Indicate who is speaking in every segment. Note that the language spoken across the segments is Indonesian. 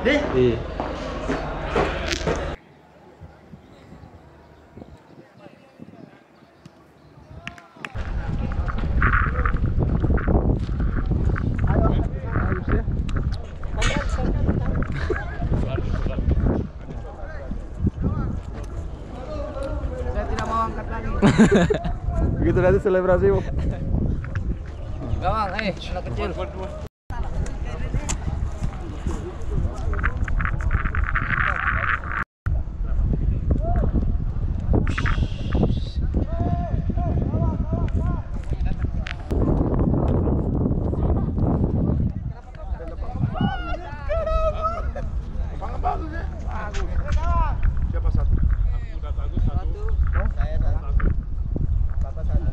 Speaker 1: Deh.
Speaker 2: Iya.
Speaker 1: Saya tidak mau angkat lagi.
Speaker 2: Begitu nanti selebrasimu.
Speaker 1: Gawang, anak kecil.
Speaker 3: Siapa satu? Aku udah tahu satu.
Speaker 1: Saya satu. Papa satu.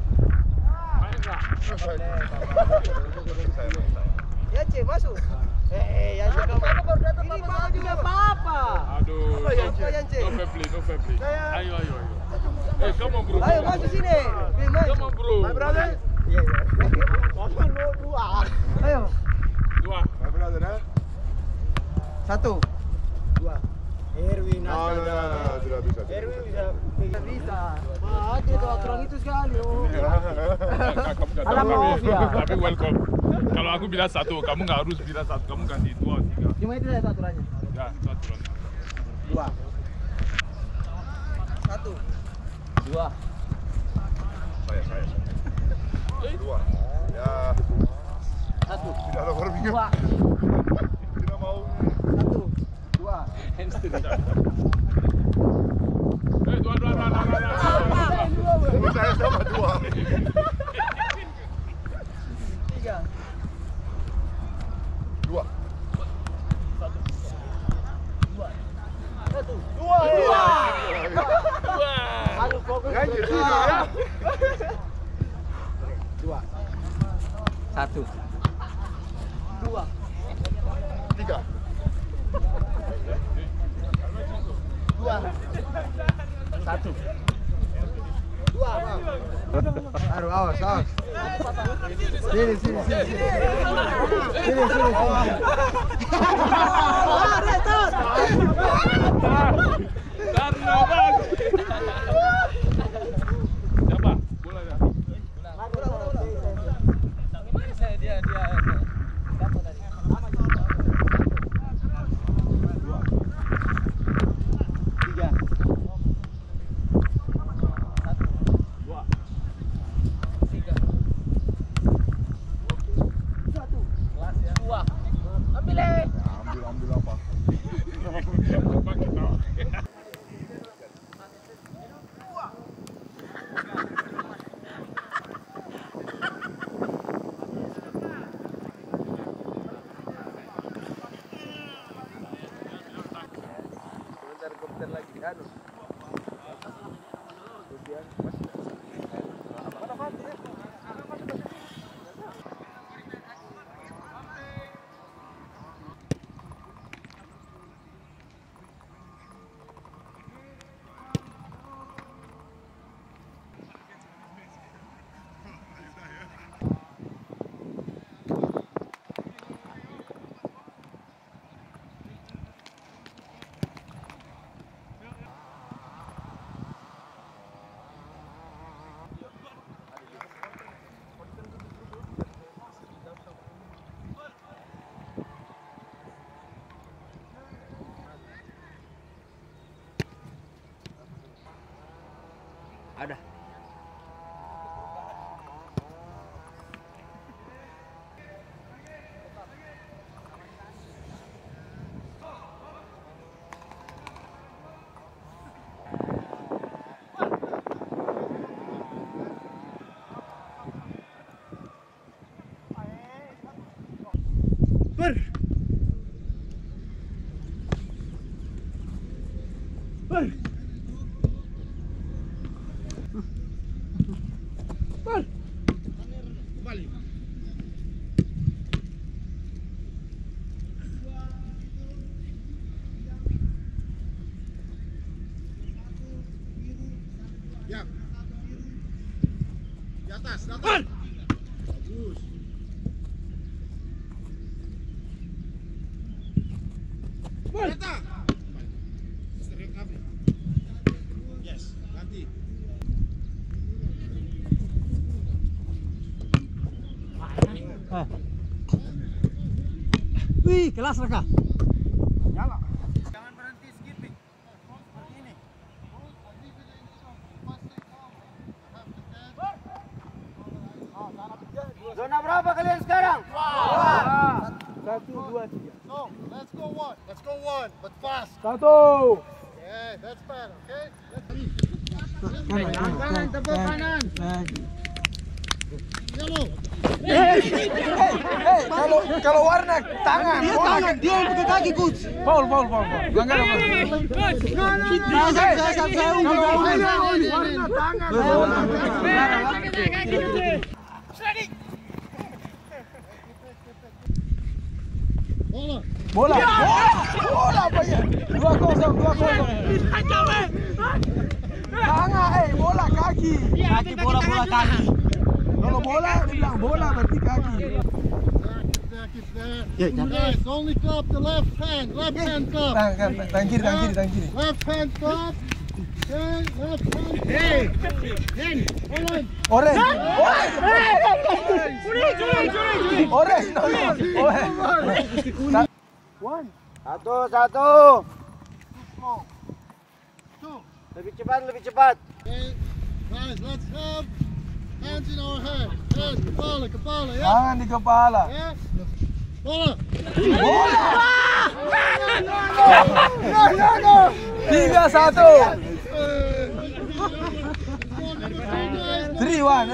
Speaker 3: Main nggak?
Speaker 1: Ya, Cik, masuk. Ya, Cik, kamu baru datang. Ini Papa juga Papa.
Speaker 3: Aduh.
Speaker 1: Apa ya, Cik?
Speaker 3: No fair play, no fair play. Ayo. Come on bro.
Speaker 1: Ayo, masuk sini.
Speaker 3: Come on bro.
Speaker 1: My brother. Iya. Papa lo dua. Ayo.
Speaker 3: Dua.
Speaker 4: My brother, eh?
Speaker 1: Satu. Dua. Erwin
Speaker 4: No, tidak bisa.
Speaker 1: Erwin bisa. Hati itu aturan itu sekali.
Speaker 3: Kamu udah
Speaker 1: Alam
Speaker 3: tahu,
Speaker 1: maaf ya.
Speaker 3: tapi welcome. Kalau aku bilang satu, kamu nggak harus bilang satu. Kamu ganti dua, tiga.
Speaker 1: Cuma itu saja aturannya.
Speaker 3: Ya, itu aturannya.
Speaker 1: Dua. Satu. Dua.
Speaker 4: Saya. Dua. Ya,
Speaker 1: Satu.
Speaker 4: tidak ada berpikir.
Speaker 1: Dua.
Speaker 4: Tidak mau.
Speaker 1: Satu. Dua.
Speaker 3: Dua.
Speaker 4: Saya sama dua.
Speaker 1: Tiga.
Speaker 4: Dua.
Speaker 1: Satu.
Speaker 4: Dua.
Speaker 1: Aduh, fokus.
Speaker 4: Ganti tiga ya.
Speaker 1: Dua. Satu. Dua.
Speaker 4: Tiga.
Speaker 1: Dua. Satu. Dua. Aduh, awas. Sini.
Speaker 3: Karena bang. Siapa? Bola ya.
Speaker 1: Dia. Tiga.
Speaker 3: Dua.
Speaker 1: Tiga. Satu. Dua. Ambil
Speaker 4: Ambil apa?
Speaker 3: Bang, kita.
Speaker 1: Sebentar lagi. Aduh. Ada.
Speaker 4: Di atas, datang. Bagus. Kereta. Yes, ganti.
Speaker 1: Wih, kelas Raka.
Speaker 4: Nyala.
Speaker 1: Jangan berhenti skipping. Seperti ini. Zona berapa kalian sekarang? Satu, dua, tiga.
Speaker 4: No, let's go one. Let's go one, but fast.
Speaker 2: Satu.
Speaker 4: Yeah, that's better, okay?
Speaker 1: Kanan, tepuk kanan.
Speaker 4: Yellow.
Speaker 2: Kalau warna tangan.
Speaker 1: Dia tangan, dia yang pakai kaki coach.
Speaker 2: Foul. Langgar apa?
Speaker 1: Saya unggul.
Speaker 4: Warna tangan. Bola.
Speaker 2: Bola apa ya? 2-0. Tangan, bola kaki.
Speaker 1: Kaki bola kaki.
Speaker 2: Kalau bola dibilang bola berarti kaki.
Speaker 4: Keep there. You guys, only clap the left hand clap.
Speaker 2: Tangan kiri.
Speaker 4: Left hand clap. Okay, left hand. Hey,
Speaker 2: Orange.
Speaker 1: Satu.
Speaker 4: Two.
Speaker 1: Lebih cepat.
Speaker 4: Okay, guys, let's have hands in our head. Head, kepala, ya.
Speaker 2: Tangan di kepala.
Speaker 4: Ya. Bola.
Speaker 2: 3-1. 3-1.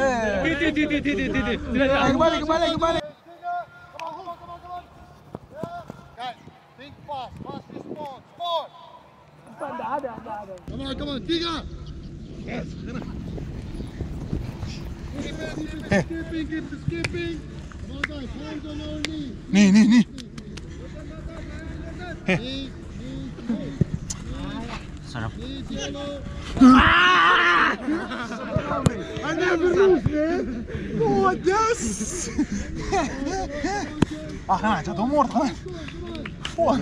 Speaker 2: Kembali.
Speaker 4: Guys, think fast response. Sport. Come on, 3. Yes. Keep the skipping. Come on, guys, hands on our knees.
Speaker 2: Nih.
Speaker 4: Knees. Knees, yellow.
Speaker 2: I never lose, man. Oh, yes. Jatuh umur, tangan. Wah.